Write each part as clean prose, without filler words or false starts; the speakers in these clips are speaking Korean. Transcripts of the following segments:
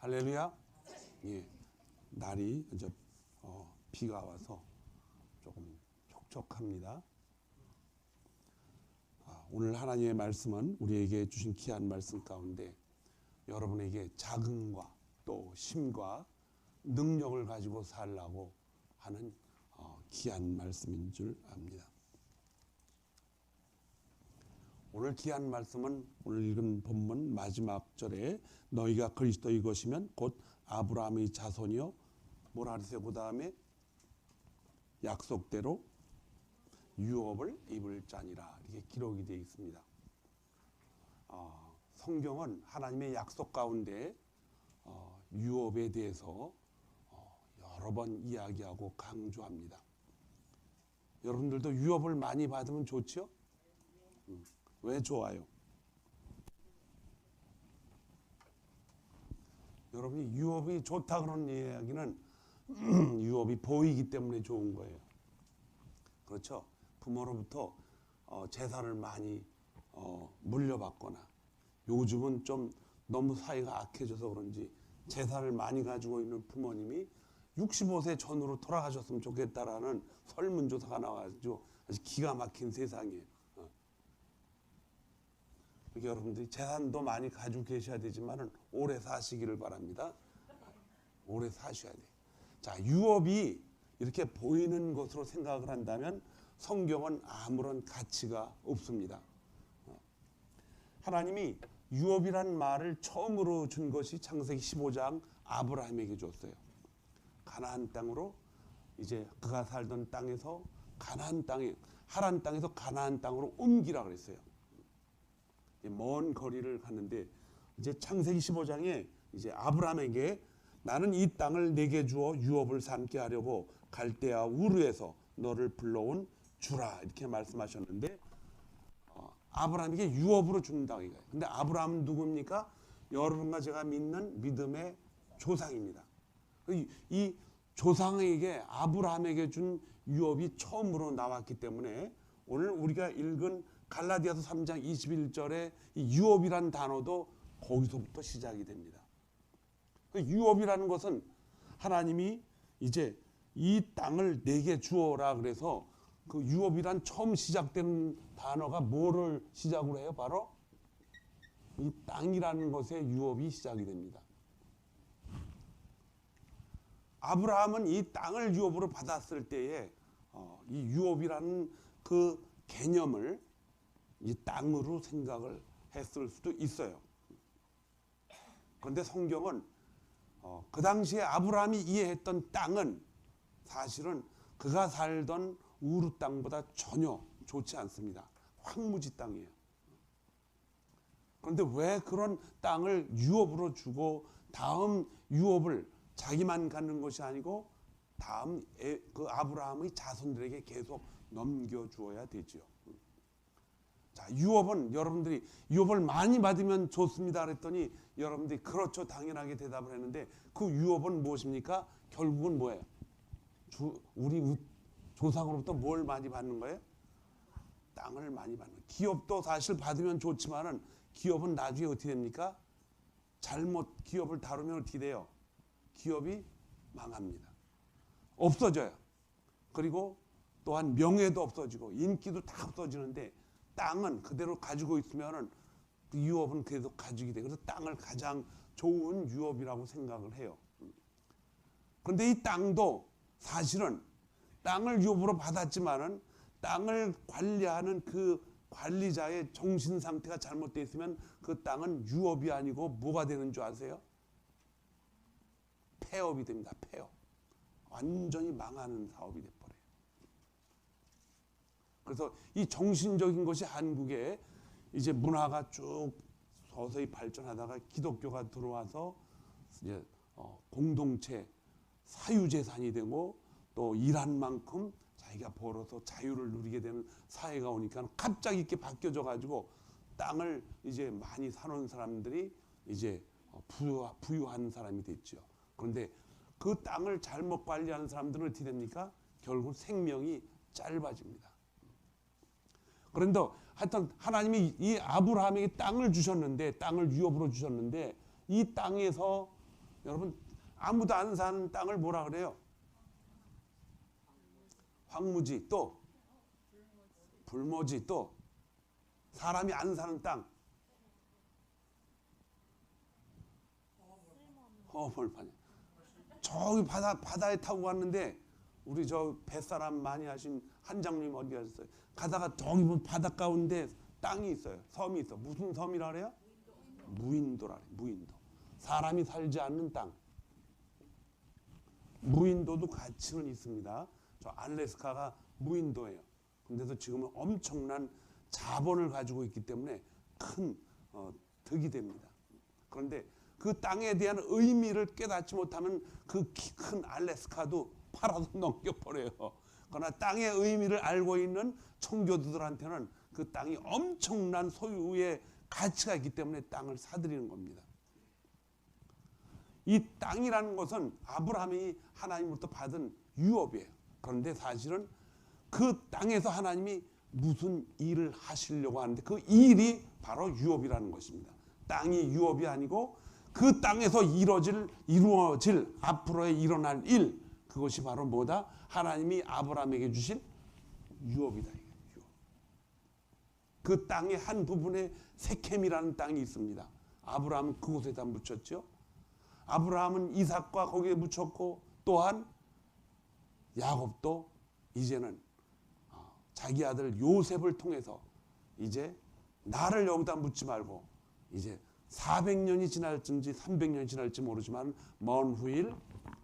할렐루야. 예, 날이 이제 비가 와서 조금 촉촉합니다. 오늘 하나님의 말씀은 우리에게 주신 귀한 말씀 가운데 여러분에게 자긍과 또 힘과 능력을 가지고 살라고 하는 귀한 말씀인 줄 압니다. 오늘 귀한 말씀은 오늘 읽은 본문 마지막 절에 너희가 그리스도의 것이면 곧 아브라함의 자손이요 뭐라 그랬어요? 그 다음에 약속대로 유업을 입을 자니라 이렇게 기록이 되어 있습니다. 성경은 하나님의 약속 가운데 유업에 대해서 여러 번 이야기하고 강조합니다. 여러분들도 유업을 많이 받으면 좋죠? 왜 좋아요? 여러분이 유업이 좋다 그런 이야기는 유업이 보이기 때문에 좋은 거예요. 그렇죠? 부모로부터 재산을 많이 물려받거나 요즘은 좀 너무 사이가 악해져서 그런지 재산을 많이 가지고 있는 부모님이 65세 전후로 돌아가셨으면 좋겠다라는 설문조사가 나와가지고 아주 기가 막힌 세상이에요. 여러분들이 재산도 많이 가지고 계셔야 되지만 오래 사시기를 바랍니다. 오래 사셔야 돼요. 자, 유업이 이렇게 보이는 것으로 생각을 한다면 성경은 아무런 가치가 없습니다. 하나님이 유업이란 말을 처음으로 준 것이 창세기 15장 아브라함에게 줬어요. 가나안 땅으로 이제 그가 살던 땅에서 가나안 땅에 하란 땅에서 가나안 땅으로 옮기라 그랬어요. 먼 거리를 갔는데 이제 창세기 15장에 이제 아브라함에게 나는 이 땅을 내게 주어 유업을 삼게 하려고 갈대아 우르에서 너를 불러온 주라 이렇게 말씀하셨는데 아브라함에게 유업으로 준다 이거예요. 근데 아브라함은 누굽니까? 여러분과 제가 믿는 믿음의 조상입니다. 이 조상에게 아브라함에게 준 유업이 처음으로 나왔기 때문에 오늘 우리가 읽은 갈라디아서 3장 21절에 이 유업이란 단어도 거기서부터 시작이 됩니다. 유업이라는 것은 하나님이 이제 이 땅을 내게 주어라 그래서 그 유업이란 처음 시작된 단어가 뭐를 시작으로 해요? 바로 이 땅이라는 것의 유업이 시작이 됩니다. 아브라함은 이 땅을 유업으로 받았을 때에 이 유업이라는 그 개념을 이 땅으로 생각을 했을 수도 있어요. 그런데 성경은 그 당시에 아브라함이 이해했던 땅은 사실은 그가 살던 우르 땅보다 전혀 좋지 않습니다. 황무지 땅이에요. 그런데 왜 그런 땅을 유업으로 주고 다음 유업을 자기만 갖는 것이 아니고 다음 그 아브라함의 자손들에게 계속 넘겨주어야 되지요. 자, 유업은 여러분들이 유업을 많이 받으면 좋습니다 그랬더니 여러분들이 그렇죠 당연하게 대답을 했는데 그 유업은 무엇입니까? 결국은 뭐예요? 우리 조상으로부터 뭘 많이 받는 거예요? 땅을 많이 받는 거예요. 기업도 사실 받으면 좋지만은 기업은 나중에 어떻게 됩니까? 잘못 기업을 다루면 어떻게 돼요? 기업이 망합니다. 없어져요. 그리고 또한 명예도 없어지고 인기도 다 없어지는데 땅은 그대로 가지고 있으면은 그 유업은 계속 가지게 돼요. 그래서 땅을 가장 좋은 유업이라고 생각을 해요. 그런데 이 땅도 사실은 땅을 유업으로 받았지만은 땅을 관리하는 그 관리자의 정신 상태가 잘못되어 있으면 그 땅은 유업이 아니고 뭐가 되는 줄 아세요? 폐업이 됩니다. 폐업. 완전히 망하는 사업이 돼버려요. 그래서 이 정신적인 것이 한국에 이제 문화가 쭉 서서히 발전하다가 기독교가 들어와서 이제 공동체 사유재산이 되고 또 일한 만큼 자기가 벌어서 자유를 누리게 되는 사회가 오니까 갑자기 이렇게 바뀌어져 가지고 땅을 이제 많이 사놓은 사람들이 이제 부유한 사람이 됐죠. 그런데 그 땅을 잘못 관리하는 사람들은 어떻게 됩니까? 결국 생명이 짧아집니다. 그런데 하여튼 하나님이 이 아브라함에게 땅을 주셨는데 땅을 유업으로 주셨는데 이 땅에서 여러분 아무도 안 사는 땅을 뭐라 그래요? 황무지, 또 불모지, 또 사람이 안 사는 땅. 허벌판이. 저기 바다에 타고 갔는데 우리 저 뱃사람 많이 하신 한장님 어디 가셨어요? 가다가 저기 보면 바다 가운데 땅이 있어요. 섬이 있어. 무슨 섬이라 그래요? 무인도라 그래요. 무인도. 사람이 살지 않는 땅. 무인도도 가치는 있습니다. 저 알래스카가 무인도예요. 그런데도 지금은 엄청난 자본을 가지고 있기 때문에 큰 득이 됩니다. 그런데 그 땅에 대한 의미를 깨닫지 못하면 그 키 큰 알래스카도 팔아서 넘겨버려요. 그러나 땅의 의미를 알고 있는 청교도들한테는 그 땅이 엄청난 소유의 가치가 있기 때문에 땅을 사들이는 겁니다. 이 땅이라는 것은 아브라함이 하나님으로부터 받은 유업이에요. 그런데 사실은 그 땅에서 하나님이 무슨 일을 하시려고 하는데 그 일이 바로 유업이라는 것입니다. 땅이 유업이 아니고 그 땅에서 이루어질 앞으로의 일어날 일, 그것이 바로 뭐다? 하나님이 아브라함에게 주신 유업이다. 유업. 그 땅의 한 부분에 세켐이라는 땅이 있습니다. 아브라함은 그곳에다 묻혔죠. 아브라함은 이삭과 거기에 묻혔고 또한 야곱도 이제는 자기 아들 요셉을 통해서 이제 나를 여기다 묻지 말고 이제 400년이 지날지 300년이 지날지 모르지만 먼 후일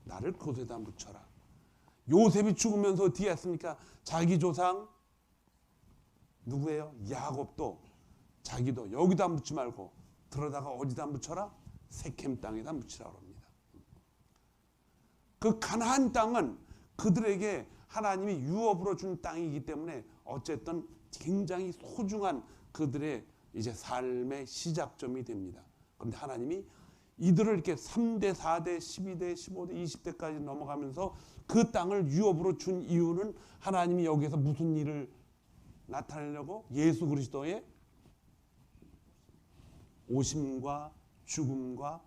나를 그곳에다 묻혀라. 요셉이 죽으면서 어떻게 했습니까? 자기 조상 누구예요? 야곱도 자기도 여기다 묻지 말고 들어다가 어디다 묻혀라? 세켐 땅에다 묻히라고 합니다. 그 가나안 땅은 그들에게 하나님이 유업으로 준 땅이기 때문에 어쨌든 굉장히 소중한 그들의 이제 삶의 시작점이 됩니다. 그런데 하나님이 이들을 이렇게 3대, 4대, 12대, 15대, 20대까지 넘어가면서 그 땅을 유업으로 준 이유는 하나님이 여기에서 무슨 일을 나타내려고 예수 그리스도의 오심과 죽음과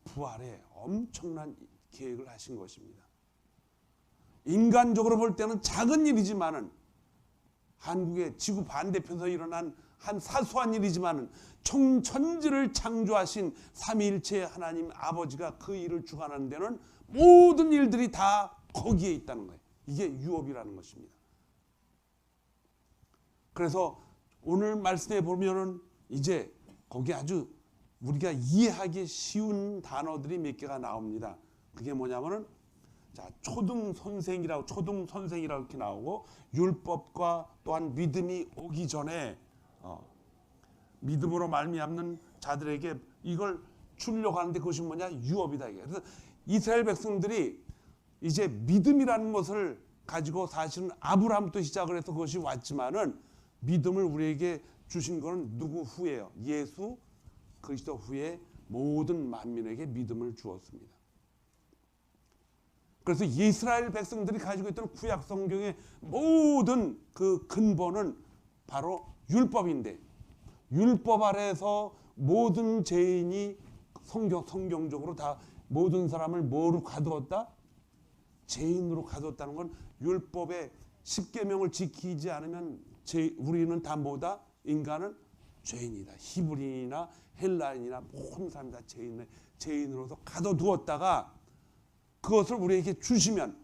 부활에 엄청난 계획을 하신 것입니다. 인간적으로 볼 때는 작은 일이지만은 한국의 지구 반대편에서 일어난 한 사소한 일이지만은 천지를 창조하신 삼위일체 하나님 아버지가 그 일을 주관하는 데는 모든 일들이 다 거기에 있다는 거예요. 이게 유업이라는 것입니다. 그래서 오늘 말씀에 보면은 이제 거기 아주 우리가 이해하기 쉬운 단어들이 몇 개가 나옵니다. 그게 뭐냐면은 자, 초등선생이라고 이렇게 나오고 율법과 또한 믿음이 오기 전에 믿음으로 말미암는 자들에게 이걸 주려고 하는데 그것이 뭐냐? 유업이다. 그래서 이스라엘 백성들이 이제 믿음이라는 것을 가지고 사실은 아브라함부터 시작을 해서 그것이 왔지만은 믿음을 우리에게 주신 것은 누구 후에요? 예수 그리스도 후에 모든 만민에게 믿음을 주었습니다. 그래서 이스라엘 백성들이 가지고 있던 구약 성경의 모든 그 근본은 바로 율법인데 율법 아래에서 모든 죄인이 성경적으로 다 모든 사람을 뭐로 가두었다? 죄인으로 가두었다는 건 율법의 10계명을 지키지 않으면 우리는 다 뭐다? 인간은 죄인이다. 히브리인이나 헬라인이나 모든 사람이 다 죄인으로서 가둬두었다가 그것을 우리에게 주시면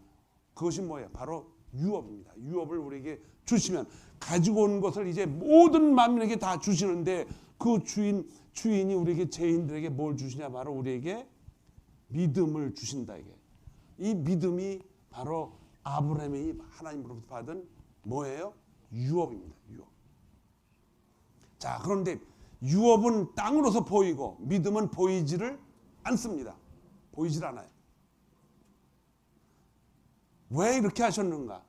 그것이 뭐예요? 바로 유업입니다. 유업을 우리에게 주시면 가지고 온 것을 이제 모든 만민에게 다 주시는데 그 주인이 우리에게 죄인들에게 뭘 주시냐? 바로 우리에게 믿음을 주신다. 이게 이 믿음이 바로 아브라함이 하나님으로부터 받은 뭐예요? 유업입니다. 유업. 자, 그런데 유업은 땅으로서 보이고 믿음은 보이지를 않습니다. 보이질 않아요. 왜 이렇게 하셨는가?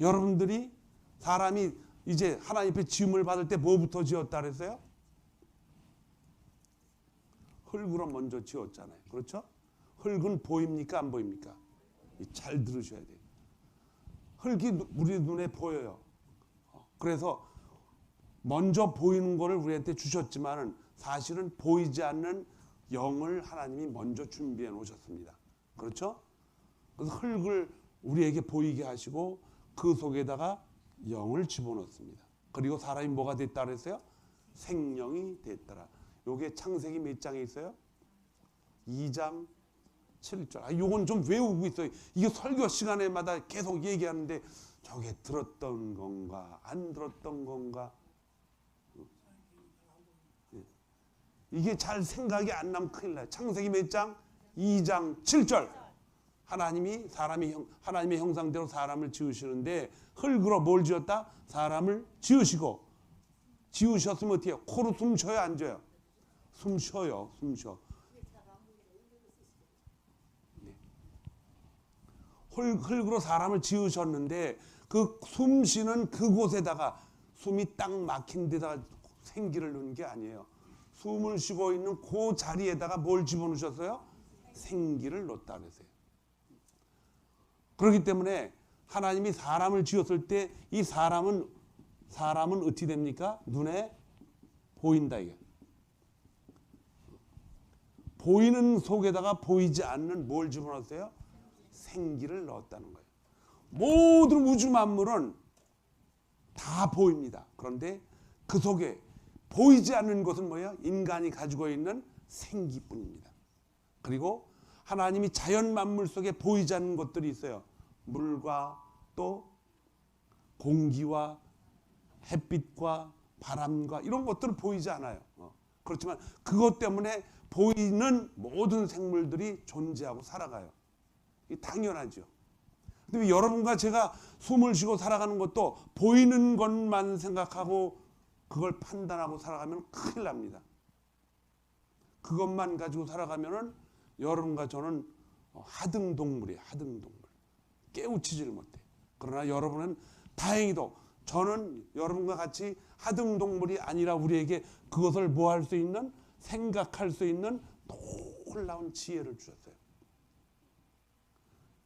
여러분들이 사람이 이제 하나님 앞에 지음을 받을 때 뭐부터 지었다 그랬어요? 흙으로 먼저 지었잖아요. 그렇죠? 흙은 보입니까? 안 보입니까? 잘 들으셔야 돼요. 흙이 우리 눈에 보여요. 그래서 먼저 보이는 거를 우리한테 주셨지만은 사실은 보이지 않는 영을 하나님이 먼저 준비해 놓으셨습니다. 그렇죠? 그래서 흙을 우리에게 보이게 하시고 그 속에다가 영을 집어넣습니다. 그리고 사람이 뭐가 됐다 그랬어요? 생명이 됐더라. 요게 창세기 몇 장에 있어요? 2장 7절. 요건 좀 외우고 있어요. 이게 설교 시간에마다 계속 얘기하는데 저게 들었던 건가 안 들었던 건가, 이게 잘 생각이 안 나면 큰일 나요. 창세기 몇 장? 2장 7절. 하나님이 하나님의 형상대로 사람을 지으시는데 흙으로 뭘 지었다? 사람을 지으시고, 지으셨으면 어떻게 해요? 코로 숨 쉬어요 안 쉬어요? 숨 쉬어요. 숨 쉬어. 네. 흙으로 사람을 지으셨는데 그 숨 쉬는 그곳에다가 숨이 딱 막힌 데다가 생기를 넣은 게 아니에요. 숨을 쉬고 있는 그 자리에다가 뭘 집어넣으셨어요? 생기를 넣었다 그랬어요. 그렇기 때문에 하나님이 사람을 지었을 때 이 사람은 어떻게 됩니까? 눈에 보인다 이게. 보이는 속에다가 보이지 않는 뭘 집어넣었어요? 생기를 넣었다는 거예요. 모든 우주 만물은 다 보입니다. 그런데 그 속에 보이지 않는 것은 뭐예요? 인간이 가지고 있는 생기뿐입니다. 그리고 하나님이 자연 만물 속에 보이지 않는 것들이 있어요. 물과 또 공기와 햇빛과 바람과 이런 것들은 보이지 않아요. 그렇지만 그것 때문에 보이는 모든 생물들이 존재하고 살아가요. 이게 당연하죠. 근데 여러분과 제가 숨을 쉬고 살아가는 것도 보이는 것만 생각하고 그걸 판단하고 살아가면 큰일 납니다. 그것만 가지고 살아가면은 여러분과 저는 하등동물이에요. 하등동물. 깨우치지를 못해. 그러나 여러분은 다행히도 저는 여러분과 같이 하등동물이 아니라 우리에게 그것을 뭐 할 수 있는, 생각할 수 있는 놀라운 지혜를 주셨어요.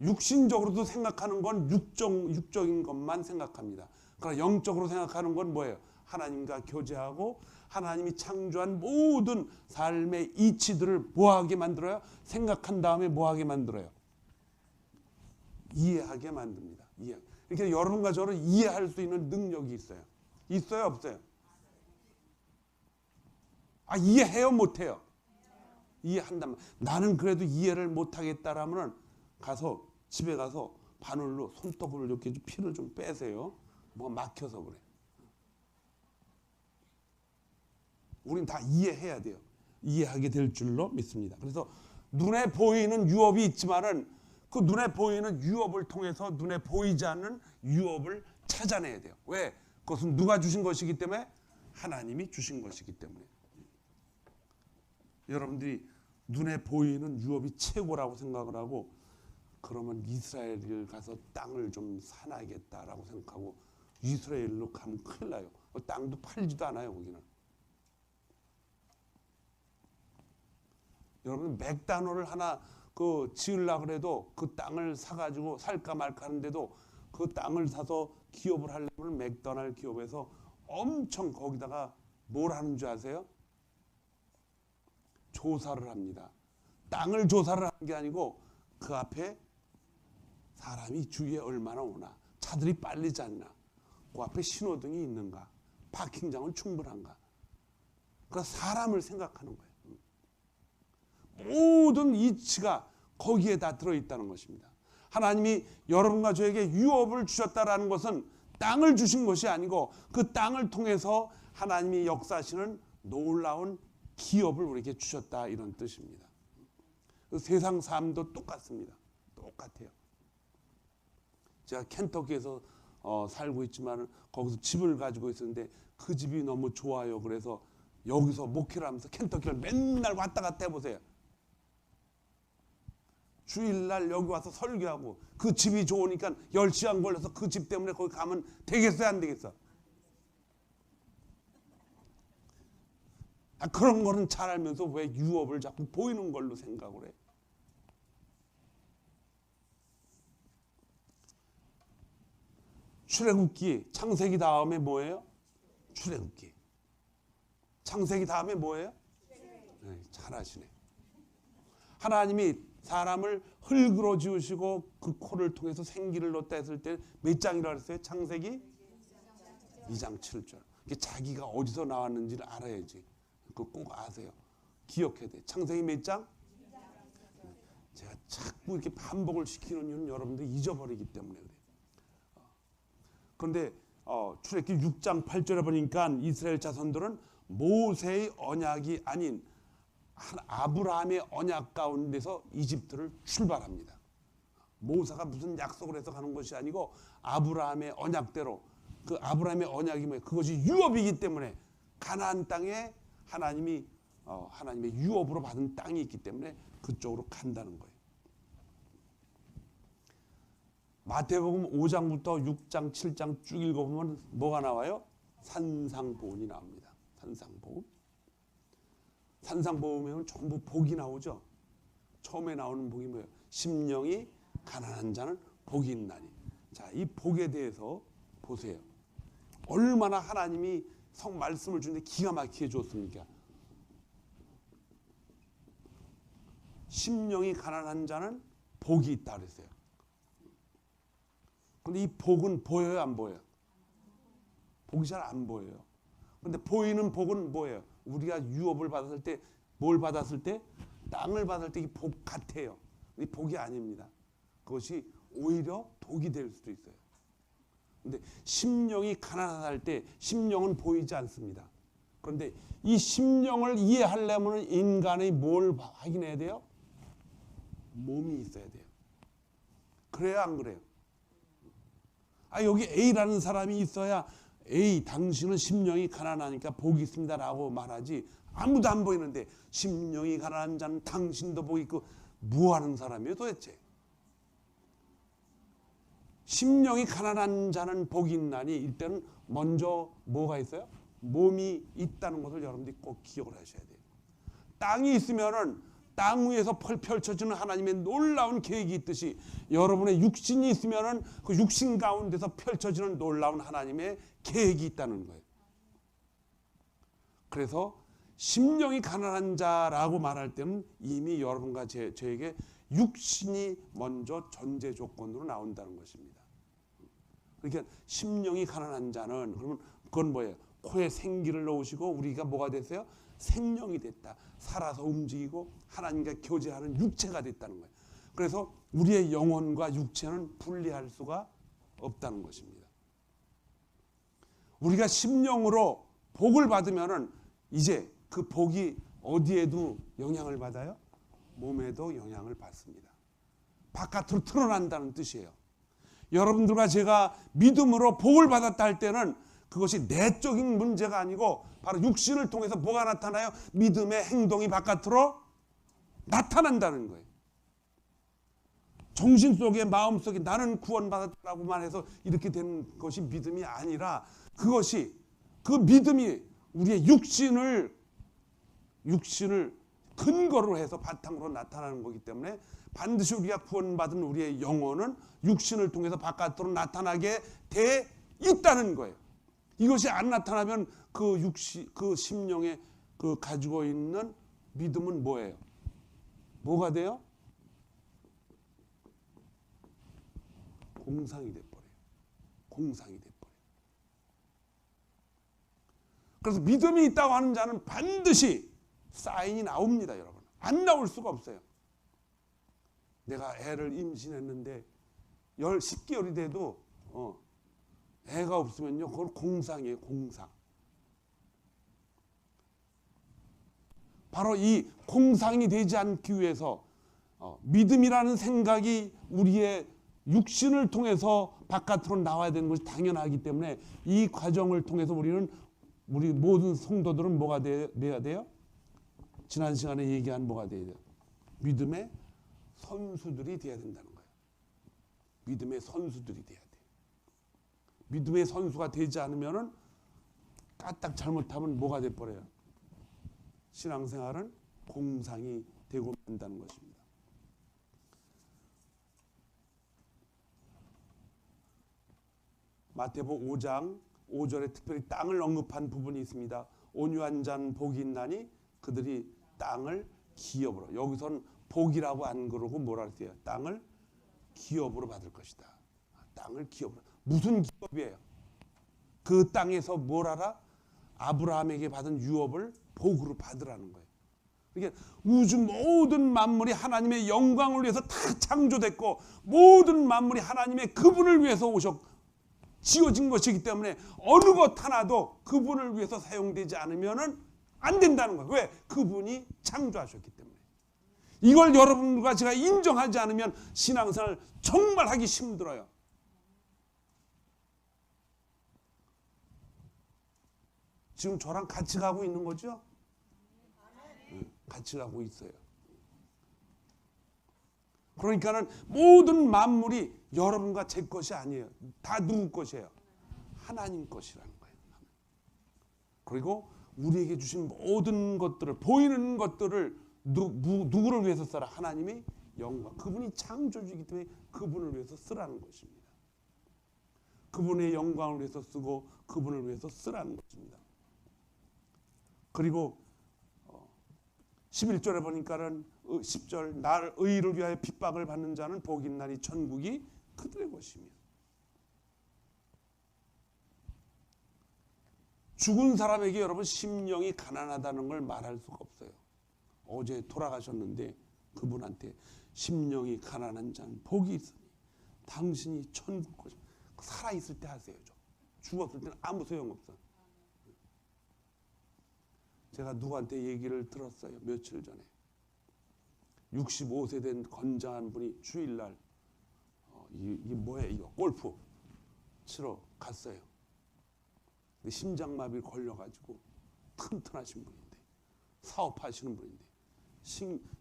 육신적으로도 생각하는 건 육적인 것만 생각합니다. 그러나 영적으로 생각하는 건 뭐예요? 하나님과 교제하고 하나님이 창조한 모든 삶의 이치들을 뭐하게 만들어요? 생각한 다음에 뭐하게 만들어요? 이해하게 만듭니다. 이해. 이렇게 여러분과 저를 이해할 수 있는 능력이 있어요. 있어요, 없어요? 이해해요, 못해요? 이해한다면 나는 그래도 이해를 못하겠다라면 집에 가서 바늘로 손톱을 이렇게 피를 좀 빼세요. 뭐가 막혀서 그래. 우린 다 이해해야 돼요. 이해하게 될 줄로 믿습니다. 그래서 눈에 보이는 유업이 있지만은 그 눈에 보이는 유업을 통해서 눈에 보이지 않는 유업을 찾아내야 돼요. 왜? 그것은 누가 주신 것이기 때문에? 하나님이 주신 것이기 때문에. 여러분들이 눈에 보이는 유업이 최고라고 생각을 하고 그러면 이스라엘을 가서 땅을 좀 사놔야겠다라고 생각하고 이스라엘로 가면 큰일 나요. 땅도 팔지도 않아요, 거기는. 여러분 맥다노를 하나 지으려고 그래도 그 땅을 사가지고 살까 말까 하는데도 그 땅을 사서 기업을 하려면 맥도날드 기업에서 엄청 거기다가 뭘 하는 줄 아세요? 조사를 합니다. 땅을 조사를 하는 게 아니고 그 앞에 사람이 주위에 얼마나 오나, 차들이 빨리지 않나, 그 앞에 신호등이 있는가, 파킹장은 충분한가. 그러니까 사람을 생각하는 거예요. 모든 이치가 거기에 다 들어있다는 것입니다. 하나님이 여러분과 저에게 유업을 주셨다라는 것은 땅을 주신 것이 아니고 그 땅을 통해서 하나님이 역사하시는 놀라운 기업을 우리에게 주셨다, 이런 뜻입니다. 세상 삶도 똑같습니다. 똑같아요. 제가 켄터키에서 살고 있지만 거기서 집을 가지고 있었는데 그 집이 너무 좋아요. 그래서 여기서 목회를 하면서 켄터키를 맨날 왔다 갔다 해보세요. 주일날 여기 와서 설교하고 그 집이 좋으니까 10시간 걸려서 그 집 때문에 거기 가면 되겠어요, 안 되겠어? 그런 거는 잘 알면서 왜 유업을 자꾸 보이는 걸로 생각을 해? 출애굽기, 창세기 다음에 뭐예요? 출애굽기. 창세기 다음에 뭐예요? 네, 잘하시네. 하나님이 사람을 흙으로 지으시고 그 코를 통해서 생기를 넣었다 했을 때 몇 장이라고 했어요? 창세기 2장 7절. 자기가 어디서 나왔는지를 알아야지. 그거 꼭 아세요. 기억해야 돼. 창세기 몇 장? 제가 자꾸 이렇게 반복을 시키는 이유는 여러분들 잊어버리기 때문에 그래요. 그런데 출애굽기 6장 8절에 보니까 이스라엘 자손들은 모세의 언약이 아닌 아브라함의 언약 가운데서 이집트를 출발합니다. 모세가 무슨 약속을 해서 가는 것이 아니고 아브라함의 언약대로, 그 아브라함의 언약이 뭐예요? 그것이 유업이기 때문에 가나안 땅에 하나님의 유업으로 받은 땅이 있기 때문에 그쪽으로 간다는 거예요. 마태복음 5장부터 6장, 7장 쭉 읽어보면 뭐가 나와요? 산상보훈이 나옵니다. 산상보훈. 산상보훈에는 전부 복이 나오죠. 처음에 나오는 복이 뭐예요? 심령이 가난한 자는 복이 있나니. 자, 이 복에 대해서 보세요. 얼마나 하나님이 성 말씀을 주는데 기가 막히게 줬습니까? 심령이 가난한 자는 복이 있다 그랬어요. 근데 이 복은 보여요, 안 보여요? 복이 잘 안 보여요. 근데 보이는 복은 뭐예요? 우리가 유업을 받았을 때, 뭘 받았을 때? 땅을 받을 때 이 복 같아요. 이 복이 아닙니다. 그것이 오히려 독이 될 수도 있어요. 근데 심령이 가난할 때 심령은 보이지 않습니다. 그런데 이 심령을 이해하려면 인간의 뭘 확인해야 돼요? 몸이 있어야 돼요. 그래야 안 그래요? 여기 A라는 사람이 있어야 A, 당신은 심령이 가난하니까 복이 있습니다라고 말하지. 아무도 안 보이는데 심령이 가난한 자는 당신도 복이 있고 뭐하는 사람이에요 도대체? 심령이 가난한 자는 복이 있나니 일단은 먼저 뭐가 있어요? 몸이 있다는 것을 여러분들이 꼭 기억을 하셔야 돼요. 땅이 있으면은 땅 위에서 펼쳐지는 하나님의 놀라운 계획이 있듯이 여러분의 육신이 있으면은 그 육신 가운데서 펼쳐지는 놀라운 하나님의 계획이 있다는 거예요. 그래서 심령이 가난한 자라고 말할 때는 이미 여러분과 저에게 육신이 먼저 전제 조건으로 나온다는 것입니다. 그러니까 심령이 가난한 자는 그러면 그건 뭐예요? 코에 생기를 넣으시고 우리가 뭐가 됐어요? 생명이 됐다. 살아서 움직이고 하나님과 교제하는 육체가 됐다는 거예요. 그래서 우리의 영혼과 육체는 분리할 수가 없다는 것입니다. 우리가 심령으로 복을 받으면은 이제 그 복이 어디에도 영향을 받아요? 몸에도 영향을 받습니다. 바깥으로 드러난다는 뜻이에요. 여러분들과 제가 믿음으로 복을 받았다 할 때는 그것이 내적인 문제가 아니고 바로 육신을 통해서 뭐가 나타나요? 믿음의 행동이 바깥으로 나타난다는 거예요. 정신 속에 마음 속에 나는 구원받았다고만 해서 이렇게 되는 것이 믿음이 아니라 그것이 그 믿음이 우리의 육신을 근거로 해서 바탕으로 나타나는 거기 때문에 반드시 우리가 구원받은 우리의 영혼은 육신을 통해서 바깥으로 나타나게 돼 있다는 거예요. 이것이 안 나타나면 그 심령에 가지고 있는 믿음은 뭐예요? 뭐가 돼요? 공상이 돼버려요. 공상이 돼버려요. 그래서 믿음이 있다고 하는 자는 반드시 사인이 나옵니다, 여러분. 안 나올 수가 없어요. 내가 애를 임신했는데 10개월이 돼도 애가 없으면요, 그건 공상이에요, 공상. 바로 이 공상이 되지 않기 위해서 믿음이라는 생각이 우리의 육신을 통해서 바깥으로 나와야 되는 것이 당연하기 때문에 이 과정을 통해서 우리 모든 성도들은 뭐가 돼야 돼요? 지난 시간에 얘기한 뭐가 돼야 돼요? 믿음의 선수들이 돼야 된다는 거예요. 믿음의 선수들이 돼야 돼요. 믿음의 선수가 되지 않으면은 까딱 잘못하면 뭐가 돼버려요? 신앙생활은 공상이 되고 만다는 것입니다. 마태복음 5장 5절에 특별히 땅을 언급한 부분이 있습니다. 온유한 자는 복이 있나니 그들이 땅을 기업으로. 여기서는 복이라고 안 그러고 뭐라 그랬어요? 땅을 기업으로 받을 것이다. 땅을 기업으로. 무슨 기업이에요? 그 땅에서 뭘 하라? 아브라함에게 받은 유업을 복으로 받으라는 거예요. 그러니까 우주 모든 만물이 하나님의 영광을 위해서 다 창조됐고 모든 만물이 하나님의 그분을 위해서 지어진 것이기 때문에 어느 것 하나도 그분을 위해서 사용되지 않으면 안 된다는 거예요. 왜? 그분이 창조하셨기 때문에. 이걸 여러분과 제가 인정하지 않으면 신앙생활 정말 하기 힘들어요. 지금 저랑 같이 가고 있는 거죠? 같이 가고 있어요. 그러니까는 모든 만물이 여러분과 제 것이 아니에요. 다 누구 것이에요? 하나님 것이라는 거예요. 그리고 우리에게 주신 모든 것들을, 보이는 것들을 누구를 위해서 쓰라? 하나님의 영광. 그분이 창조주이기 때문에 그분을 위해서 쓰라는 것입니다. 그분의 영광을 위해서 쓰고 그분을 위해서 쓰라는 것입니다. 그리고 11절에 보니까는 10절 나를 의를 위하여 핍박을 받는 자는 복이 있나니 천국이 그들의 것이며. 죽은 사람에게 여러분 심령이 가난하다는 걸 말할 수가 없어요. 어제 돌아가셨는데 그분한테 심령이 가난한 자는 복이 있으니 당신이 천국 것이며. 살아있을 때 하세요. 죽었을 때는 아무 소용없어. 제가 누구한테 얘기를 들었어요. 며칠 전에 65세 된 건장한 분이 주일날 이게 뭐예요? 이거 골프 치러 갔어요. 근데 심장마비 걸려가지고 튼튼하신 분인데 사업하시는 분인데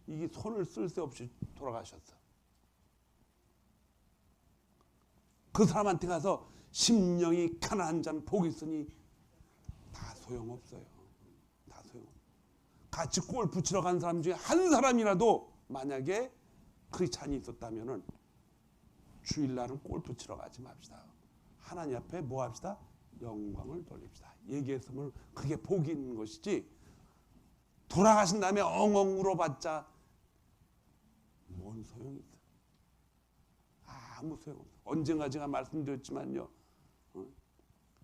이게 손을 쓸 새 없이 돌아가셨어. 그 사람한테 가서 심령이 가난한 자는 복이 있으니 다 소용없어요. 같이 골프 치러 간 사람 중에 한 사람이라도 만약에 크리스찬이 있었다면은 주일날은 골프 치러 가지 맙시다. 하나님 앞에 뭐 합시다? 영광을 돌립시다. 얘기했으면 그게 복이 있는 것이지 돌아가신 다음에 엉엉 울어봤자 뭔 소용이 있어? 아무 소용없어. 언젠가 제가 말씀드렸지만요.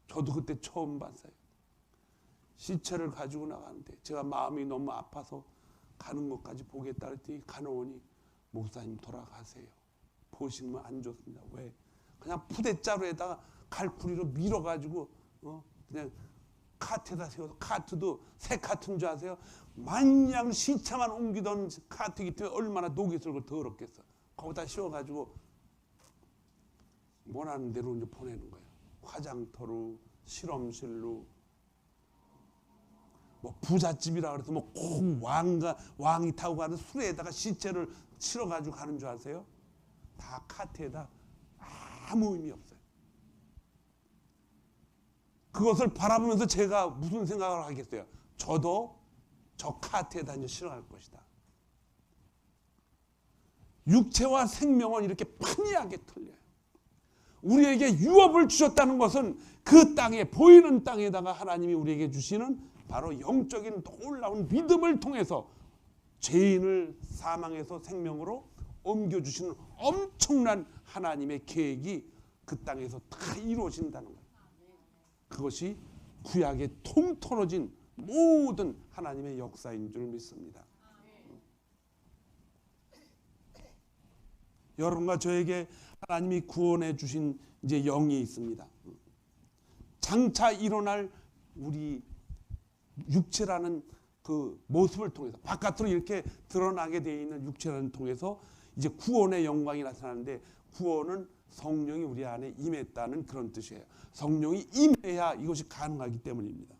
저도 그때 처음 봤어요. 시체를 가지고 나가는데 제가 마음이 너무 아파서 가는 것까지 보겠다 했더니 간호원이 목사님 돌아가세요. 보시면 안 좋습니다. 왜? 그냥 푸대자루에다가 갈쿠리로 밀어가지고 그냥 카트에다 세워서 카트도 새 카트인 줄 아세요? 마냥 시차만 옮기던 카트이기 때문에 얼마나 녹이 슬고 더럽겠어. 거기다 씌워가지고 원하는 대로 이제 보내는 거예요. 화장터로 실험실로 뭐 부잣집이라 그래서 뭐 꼭 왕이 타고 가는 수레에다가 시체를 실어가지고 가는 줄 아세요? 다 카트에다 아무 의미 없어요. 그것을 바라보면서 제가 무슨 생각을 하겠어요? 저도 저 카트에다 이제 실어갈 것이다. 육체와 생명은 이렇게 판이하게 틀려요. 우리에게 유업을 주셨다는 것은 그 땅에 보이는 땅에다가 하나님이 우리에게 주시는 바로 영적인 놀라운 믿음을 통해서 죄인을 사망에서 생명으로 옮겨주시는 엄청난 하나님의 계획이 그 땅에서 다 이루어진다는 거예요. 그것이 구약에 통틀어진 모든 하나님의 역사인 줄 믿습니다. 여러분과 저에게 하나님이 구원해 주신 이제 영이 있습니다. 장차 일어날 우리 육체라는 그 모습을 통해서 바깥으로 이렇게 드러나게 되어 있는 육체라는 통해서 이제 구원의 영광이 나타나는데 구원은 성령이 우리 안에 임했다는 그런 뜻이에요. 성령이 임해야 이것이 가능하기 때문입니다.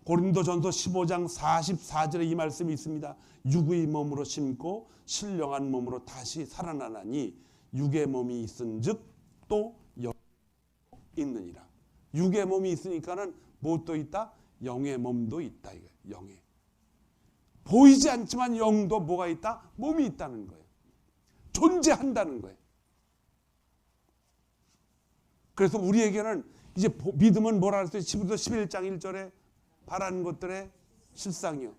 고린도전서 15장 44절에 이 말씀이 있습니다. 육의 몸으로 심고 신령한 몸으로 다시 살아나나니 육의 몸이 있은즉 또 영이 있느니라. 육의 몸이 있으니까는 무엇도 있다? 영의 몸도 있다. 이거예요. 영의. 보이지 않지만 영도 뭐가 있다? 몸이 있다는 거예요. 존재한다는 거예요. 그래서 우리에게는 이제 믿음은 뭐라 그랬어요? 히브리서 11장 1절에 바라는 것들의 실상이요.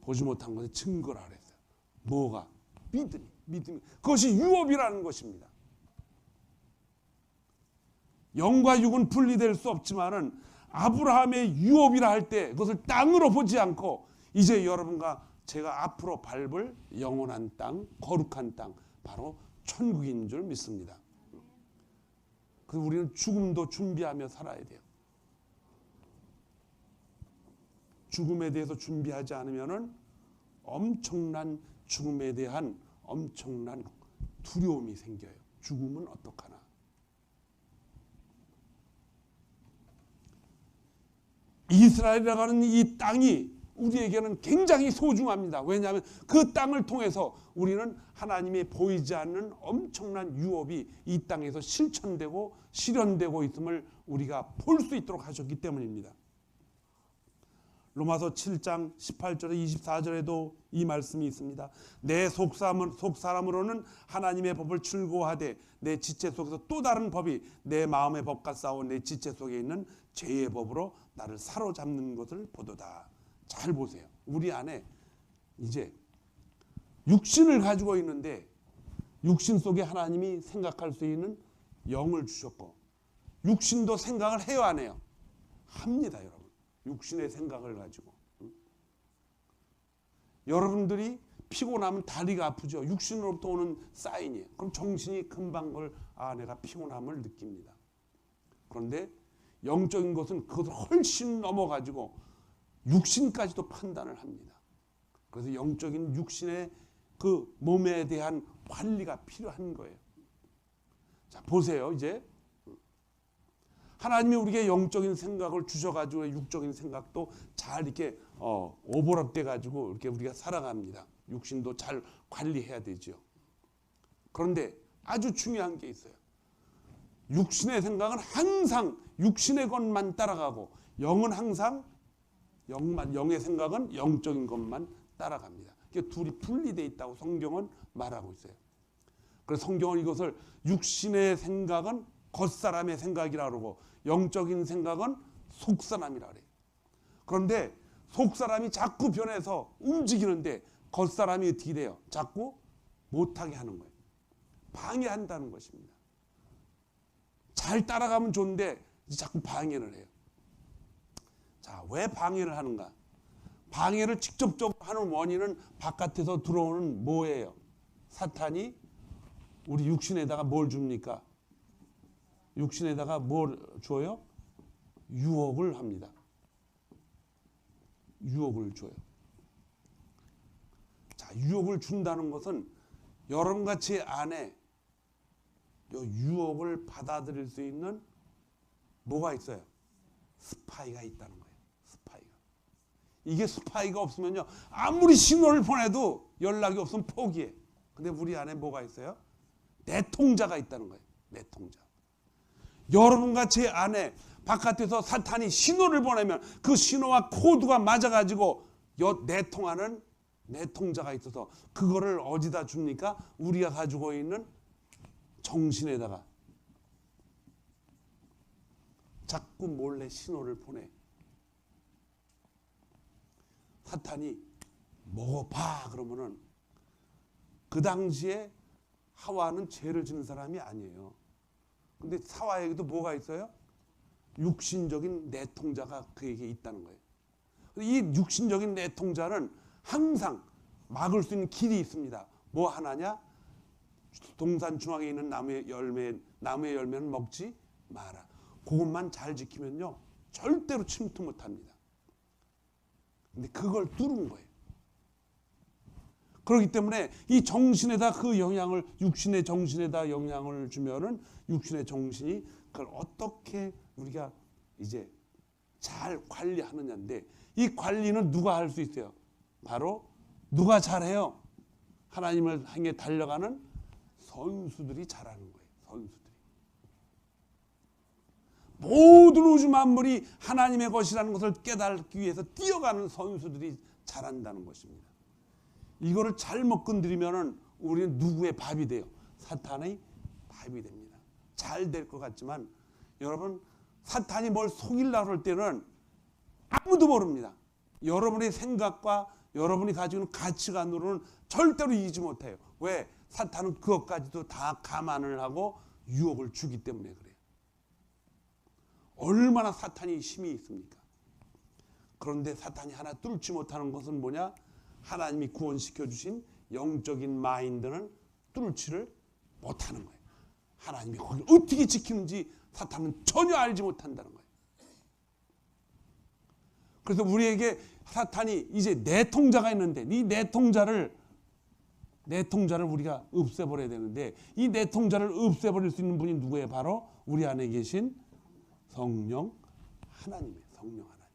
보지 못한 것의 증거라 그랬어요. 뭐가? 믿음이. 그것이 유업이라는 것입니다. 영과 육은 분리될 수 없지만은 아브라함의 유업이라 할 때 그것을 땅으로 보지 않고 이제 여러분과 제가 앞으로 밟을 영원한 땅, 거룩한 땅, 바로 천국인 줄 믿습니다. 그래서 우리는 죽음도 준비하며 살아야 돼요. 죽음에 대해서 준비하지 않으면은 엄청난 죽음에 대한 엄청난 두려움이 생겨요. 죽음은 어떡하나. 이스라엘이라고 하는 이 땅이 우리에게는 굉장히 소중합니다. 왜냐하면 그 땅을 통해서 우리는 하나님의 보이지 않는 엄청난 유업이 이 땅에서 실천되고 실현되고 있음을 우리가 볼 수 있도록 하셨기 때문입니다. 로마서 7장 18절에 24절에도 이 말씀이 있습니다. 내 속사람으로는 하나님의 법을 즐거워하되 내 지체 속에서 또 다른 법이 내 마음의 법과 싸워 내 지체 속에 있는 죄의 법으로 나를 사로잡는 것을 보도다. 잘 보세요. 우리 안에 이제 육신을 가지고 있는데 육신 속에 하나님이 생각할 수 있는 영을 주셨고 육신도 생각을 해요, 안 해요? 합니다, 여러분. 육신의 생각을 가지고. 여러분들이 피곤하면 다리가 아프죠. 육신으로부터 오는 사인이에요. 그럼 정신이 금방 내가 피곤함을 느낍니다. 그런데 영적인 것은 그것을 훨씬 넘어가지고 육신까지도 판단을 합니다. 그래서 영적인 육신의 그 몸에 대한 관리가 필요한 거예요. 자, 보세요. 이제 하나님이 우리에게 영적인 생각을 주셔가지고 육적인 생각도 잘 이렇게 오버랩돼 가지고 이렇게 우리가 살아갑니다. 육신도 잘 관리해야 되죠. 그런데 아주 중요한 게 있어요. 육신의 생각은 항상 육신의 것만 따라가고 영은 항상 영의 생각은 영적인 것만 따라갑니다. 이게 둘이 분리되어 있다고 성경은 말하고 있어요. 그래서 성경은 이것을 육신의 생각은 겉사람의 생각이라고 그러고 영적인 생각은 속사람이라고 그래요. 그런데 속사람이 자꾸 변해서 움직이는데 겉사람이 어떻게 돼요? 자꾸 못하게 하는 거예요. 방해한다는 것입니다. 잘 따라가면 좋은데 자꾸 방해를 해요. 자, 왜 방해를 하는가? 방해를 직접적으로 하는 원인은 바깥에서 들어오는 뭐예요? 사탄이 우리 육신에다가 뭘 줍니까? 육신에다가 뭘 줘요? 유혹을 합니다. 유혹을 줘요. 자, 유혹을 준다는 것은 여러분과 제 안에 이 유혹을 받아들일 수 있는 뭐가 있어요? 스파이가 있다는 거예요. 스파이가. 이게 스파이가 없으면요, 아무리 신호를 보내도 연락이 없으면 포기해. 근데 우리 안에 뭐가 있어요? 내통자가 있다는 거예요. 내통자. 여러분과 제 안에 바깥에서 사탄이 신호를 보내면 그 신호와 코드가 맞아가지고 내통하는 내통자가 있어서 그거를 어디다 줍니까? 우리가 가지고 있는 정신에다가 자꾸 몰래 신호를 보내. 사탄이 먹어봐 그러면은 그 당시에 하와는 죄를 지는 사람이 아니에요. 근데 사와에게도 뭐가 있어요? 육신적인 내통자가 그에게 있다는 거예요. 이 육신적인 내통자는 항상 막을 수 있는 길이 있습니다. 뭐 하나냐? 동산 중앙에 있는 나무의 열매는 먹지 마라. 그것만 잘 지키면요, 절대로 침투 못합니다. 근데 그걸 뚫은 거예요. 그렇기 때문에 이 정신에다 그 영향을, 육신의 정신에다 영향을 주면은 육신의 정신이 그걸 어떻게 우리가 이제 잘 관리하느냐인데, 이 관리는 누가 할 수 있어요? 바로 누가 잘해요? 하나님을 향해 달려가는 선수들이 잘하는 거예요. 선수들이. 모든 우주 만물이 하나님의 것이라는 것을 깨닫기 위해서 뛰어가는 선수들이 잘한다는 것입니다. 이거를 잘못 건드리면은 우리는 누구의 밥이 돼요? 사탄의 밥이 됩니다. 잘 될 것 같지만 여러분, 사탄이 뭘 속이려고 할 때는 아무도 모릅니다. 여러분의 생각과 여러분이 가지고 있는 가치관으로는 절대로 이기지 못해요. 왜? 사탄은 그것까지도 다 감안을 하고 유혹을 주기 때문에 그래요. 얼마나 사탄이 힘이 있습니까? 그런데 사탄이 하나 뚫지 못하는 것은 뭐냐? 하나님이 구원시켜 주신 영적인 마인드는 뚫지를 못하는 거예요. 하나님이 그걸 어떻게 지키는지 사탄은 전혀 알지 못한다는 거예요. 그래서 우리에게 사탄이 이제 내통자가 있는데 이 내통자를 우리가 없애버려야 되는데 이 내통자를 없애버릴 수 있는 분이 누구예요? 바로 우리 안에 계신 성령 하나님이에요. 성령 하나님.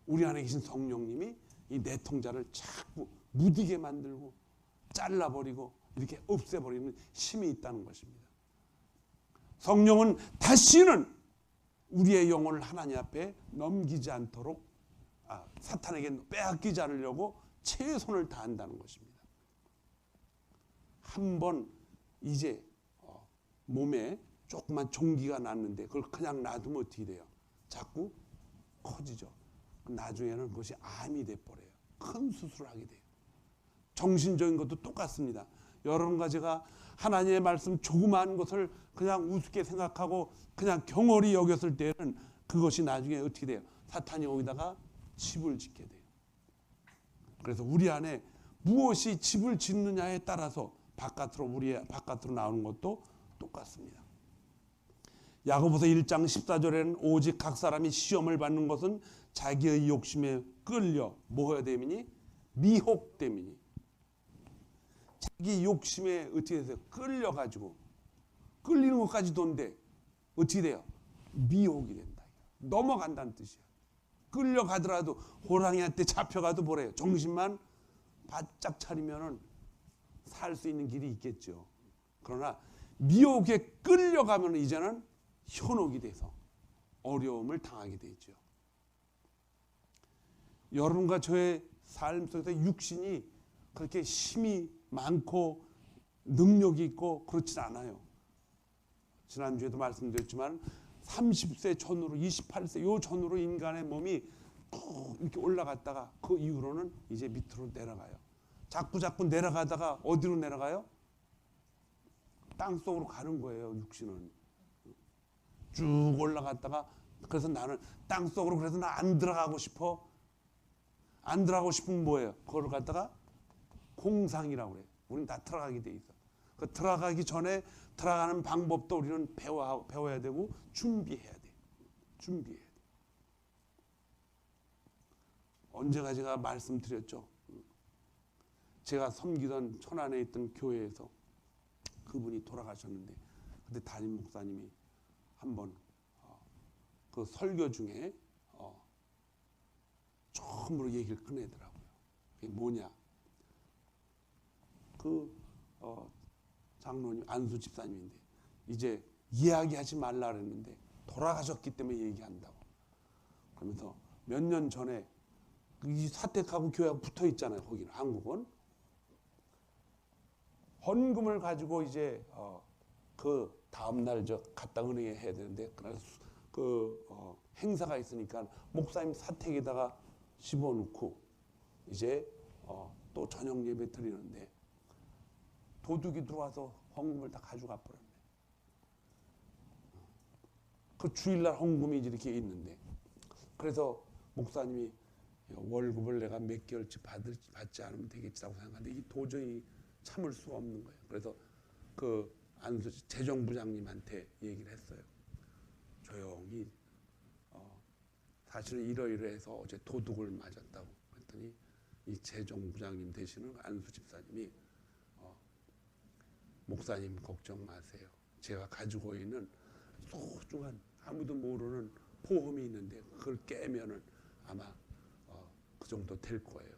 우리 안에 계신 성령님이 이 내통자를 자꾸 무디게 만들고 잘라버리고 이렇게 없애버리는 힘이 있다는 것입니다. 성령은 다시는 우리의 영혼을 하나님 앞에 넘기지 않도록 사탄에게 빼앗기지 않으려고 최선을 다한다는 것입니다. 한번 이제 몸에 조그만 종기가 났는데 그걸 그냥 놔두면 어떻게 돼요? 자꾸 커지죠. 나중에는 그것이 암이 돼버려요. 큰 수술을 하게 돼요. 정신적인 것도 똑같습니다. 여러분과 제가 하나님의 말씀 조그마한 것을 그냥 우습게 생각하고 그냥 경홀히 여겼을 때는 그것이 나중에 어떻게 돼요? 사탄이 거기다가 집을 짓게 돼요. 그래서 우리 안에 무엇이 집을 짓느냐에 따라서 바깥으로 나오는 것도 똑같습니다. 야고보서 1장 14절에는 오직 각 사람이 시험을 받는 것은 자기의 욕심에 끌려 뭐해야 됨이니? 미혹됨이니. 자기 욕심에 어떻게 돼서 끌려가지고 끌리는 것까지도인데 어떻게 돼요? 미혹이 된다. 넘어간다는 뜻이야. 끌려가더라도 호랑이한테 잡혀가도 뭐래요? 정신만 바짝 차리면은 살 수 있는 길이 있겠죠. 그러나 미혹에 끌려가면 이제는 현혹이 돼서 어려움을 당하게 되죠. 여러분과 저의 삶 속에서 육신이 그렇게 힘이 많고 능력이 있고 그렇진 않아요. 지난주에도 말씀드렸지만 30세 전후로 28세 요 전후로 인간의 몸이 쭉 이렇게 올라갔다가 그 이후로는 이제 밑으로 내려가요. 자꾸 내려가다가 어디로 내려가요? 땅속으로 가는 거예요. 육신은 쭉 올라갔다가 그래서 나는 땅속으로 그래서 나 안 들어가고 싶어. 안 들어가고 싶으면 뭐예요? 그걸 갖다가 공상이라고 그래요. 우리는 다 들어가게 돼 있어. 그 들어가기 전에 들어가는 방법도 우리는 배워야 되고 준비해야 돼. 준비해야 돼. 언제가 제가 말씀드렸죠. 제가 섬기던 천안에 있던 교회에서 그분이 돌아가셨는데 그때 담임 목사님이 한번 그 설교 중에 처음으로 얘기를 꺼내더라고요. 그게 뭐냐? 장로님 안수 집사님인데 이제 이야기하지 말라 그랬는데 돌아가셨기 때문에 얘기한다고. 그러면서 몇 년 전에 이 사택하고 교회하고 붙어 있잖아요. 거기는 한국은 헌금을 가지고 이제 그 다음 날 저 갔다 은행에 해야 되는데 그 행사가 있으니까 목사님 사택에다가 집어넣고 이제 또 저녁 예배 드리는데 도둑이 들어와서 헌금을 다 가져가 버렸네. 그 주일날 헌금이 이렇게 있는데 그래서 목사님이 월급을 내가 몇 개월치 받지 않으면 되겠지라고 생각하는데 이 도저히 참을 수가 없는 거예요. 그래서 그 재정부장님한테 얘기를 했어요. 조용히 사실은 이러이러해서 어제 도둑을 맞았다고 그랬더니 이 재정부장님 되시는 안수 집사님이 목사님 걱정 마세요. 제가 가지고 있는 소중한 아무도 모르는 보험이 있는데 그걸 깨면은 아마 그 정도 될 거예요.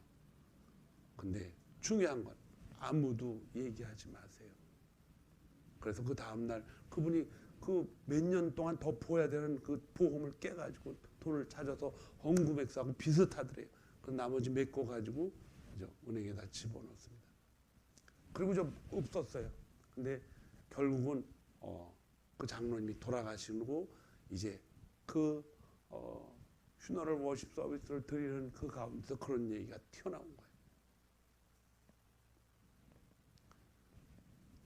근데 중요한 건 아무도 얘기하지 마세요. 그래서 그 다음날 그분이 그 몇 년 동안 덮어야 되는 그 보험을 깨가지고 돈을 찾아서 헌금액수하고 비슷하더래요. 그 나머지 메꿔 가지고 은행에다 집어넣습니다. 그리고 좀 없었어요. 근데 결국은 그 장로님이 돌아가시고 이제 그 퓨너럴 워십 서비스를 드리는 그 가운데서 그런 얘기가 튀어나온 거예요.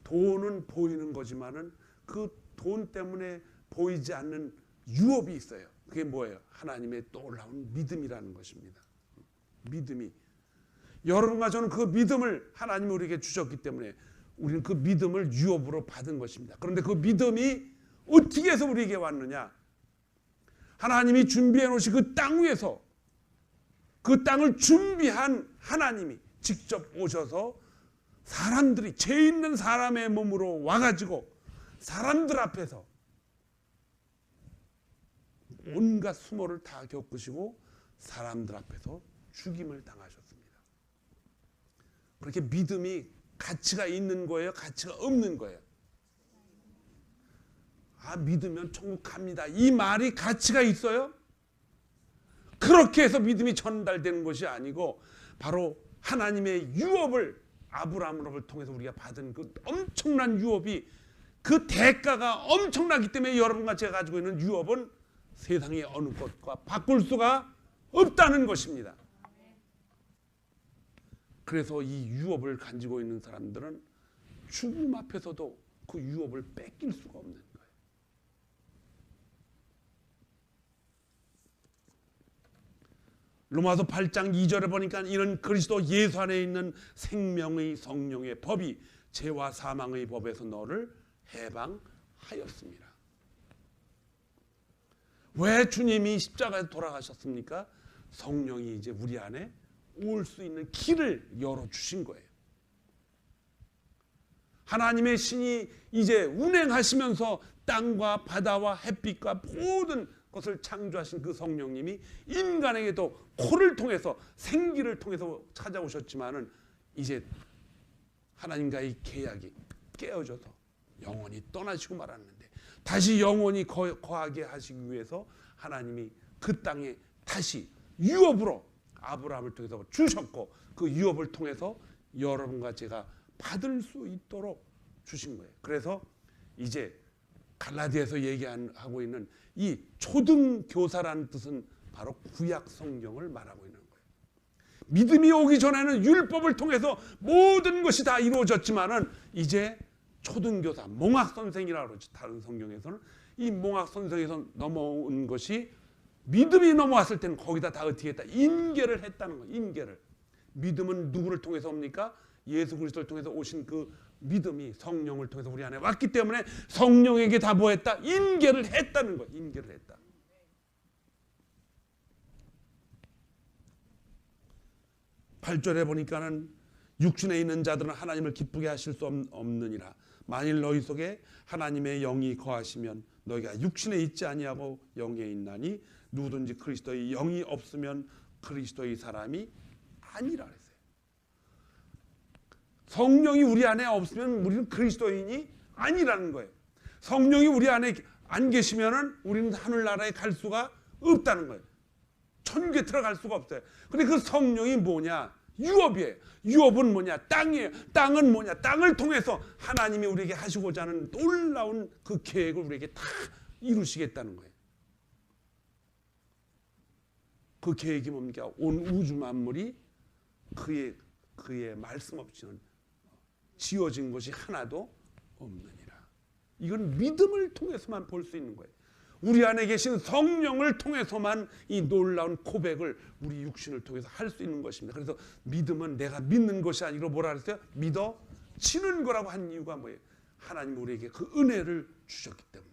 돈은 보이는 거지만은 그 돈 때문에 보이지 않는 유업이 있어요. 그게 뭐예요? 하나님의 놀라운 믿음이라는 것입니다. 믿음이. 여러분과 저는 그 믿음을 하나님이 우리에게 주셨기 때문에 우리는 그 믿음을 유업으로 받은 것입니다. 그런데 그 믿음이 어떻게 해서 우리에게 왔느냐? 하나님이 준비해 놓으신 그 땅 위에서 그 땅을 준비한 하나님이 직접 오셔서 사람들이, 죄 있는 사람의 몸으로 와가지고 사람들 앞에서 온갖 수모를 다 겪으시고 사람들 앞에서 죽임을 당하셨습니다. 그렇게 믿음이 가치가 있는 거예요? 가치가 없는 거예요? 아, 믿으면 천국 갑니다. 이 말이 가치가 있어요? 그렇게 해서 믿음이 전달되는 것이 아니고 바로 하나님의 유업을 아브라함을 통해서 우리가 받은 그 엄청난 유업이, 그 대가가 엄청나기 때문에 여러분과 제가 가지고 있는 유업은 세상의 어느 것과 바꿀 수가 없다는 것입니다. 그래서 이 유업을 가지고 있는 사람들은 죽음 앞에서도 그 유업을 뺏길 수가 없는 거예요. 로마서 8장 2절에 보니까 이는 그리스도 예수 안에 있는 생명의 성령의 법이 죄와 사망의 법에서 너를 해방하였습니다. 왜 주님이 십자가에 돌아가셨습니까? 성령이 이제 우리 안에 올 수 있는 길을 열어주신 거예요. 하나님의 신이 이제 운행하시면서 땅과 바다와 햇빛과 모든 것을 창조하신 그 성령님이 인간에게도 코를 통해서, 생기를 통해서 찾아오셨지만은 이제 하나님과의 계약이 깨어져서 영원히 떠나시고 말았는데, 다시 영원히 거하게 하시기 위해서 하나님이 그 땅에 다시 유업으로 아브라함을 통해서 주셨고, 그 유업을 통해서 여러분과 제가 받을 수 있도록 주신 거예요. 그래서 이제 갈라디아에서 얘기하고 있는 이 초등교사라는 뜻은 바로 구약 성경을 말하고 있는 거예요. 믿음이 오기 전에는 율법을 통해서 모든 것이 다 이루어졌지만은 이제 초등교사, 몽학선생이라고 그러죠. 다른 성경에서는 이 몽학선생에서 넘어온 것이 믿음이 넘어왔을 때는 거기다 다 어떻게 했다? 인계를 했다는 거예요. 인계를. 믿음은 누구를 통해서 옵니까? 예수 그리스도를 통해서 오신 그 믿음이 성령을 통해서 우리 안에 왔기 때문에 성령에게 다 뭐 했다? 인계를 했다는 거예요. 인계를 했다. (8절에) 보니까는 육신에 있는 자들은 하나님을 기쁘게 하실 수 없느니라. 만일 너희 속에 하나님의 영이 거하시면 너희가 육신에 있지 아니하고 영에 있나니 누구든지 그리스도의 영이 없으면 그리스도의 사람이 아니라 그랬어요. 성령이 우리 안에 없으면 우리는 그리스도인이 아니라는 거예요. 성령이 우리 안에 안 계시면은 우리는 하늘나라에 갈 수가 없다는 거예요. 천국에 들어갈 수가 없어요. 근데 그 성령이 뭐냐? 유업이에요. 유업은 뭐냐? 땅이에요. 땅은 뭐냐? 땅을 통해서 하나님이 우리에게 하시고자 하는 놀라운 그 계획을 우리에게 다 이루시겠다는 거예요. 그 계획이 뭡니까? 온 우주 만물이 그의 말씀 없이는 지어진 것이 하나도 없느니라. 이건 믿음을 통해서만 볼 수 있는 거예요. 우리 안에 계신 성령을 통해서만 이 놀라운 고백을 우리 육신을 통해서 할 수 있는 것입니다. 그래서 믿음은 내가 믿는 것이 아니고 뭐라 그랬어요? 믿어지는 거라고 한 이유가 뭐예요? 하나님 우리에게 그 은혜를 주셨기 때문에.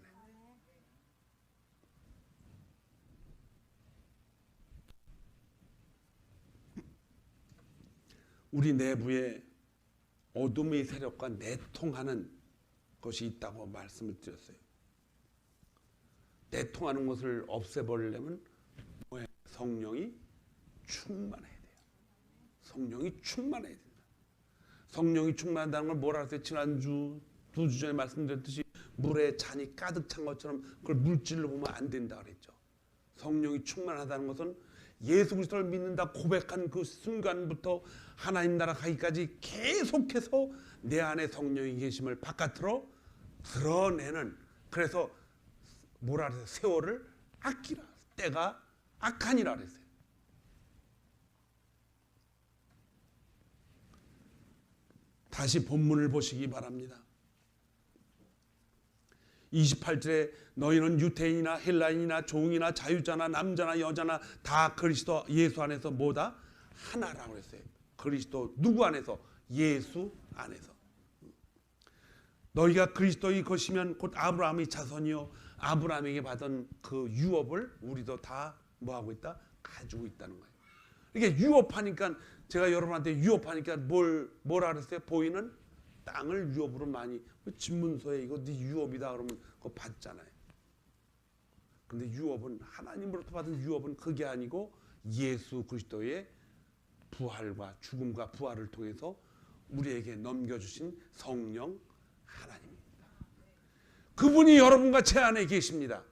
우리 내부에 어둠의 세력과 내통하는 것이 있다고 말씀을 드렸어요. 내통하는 것을 없애버리려면 성령이 충만해야 돼요. 성령이 충만해야 된다. 성령이 충만한다는 걸 뭐라 했어요? 지난주 2주 전에 말씀드렸듯이 물에 잔이 가득 찬 것처럼 그걸 물질로 보면 안 된다 그랬죠. 성령이 충만하다는 것은 예수 그리스도를 믿는다 고백한 그 순간부터 하나님 나라 가기까지 계속해서 내 안에 성령이 계심을 바깥으로 드러내는, 그래서 뭐라 그래서 세월을 아끼라. 때가 악하니라 그랬어요. 다시 본문을 보시기 바랍니다. 28절에 너희는 유대인이나 헬라인이나 종이나 자유자나 남자나 여자나 다 그리스도 예수 안에서 뭐다? 하나라고 했어요. 그리스도 누구 안에서? 예수 안에서. 너희가 그리스도의 것이면 곧 아브라함의 자손이요 아브라함에게 받은 그 유업을 우리도 다 뭐하고 있다? 가지고 있다는 거예요. 이게 유업하니까 제가 여러분한테 유업하니까 뭐라 그랬어요? 보이는 땅을 유업으로 많이 집문서에 이거 네 유업이다 그러면 그거 받잖아요. 근데 유업은 하나님으로부터 받은 유업은 그게 아니고 예수 그리스도의 부활과 죽음과 부활을 통해서 우리에게 넘겨주신 성령 하나님입니다. 그분이 여러분과 제 안에 계십니다.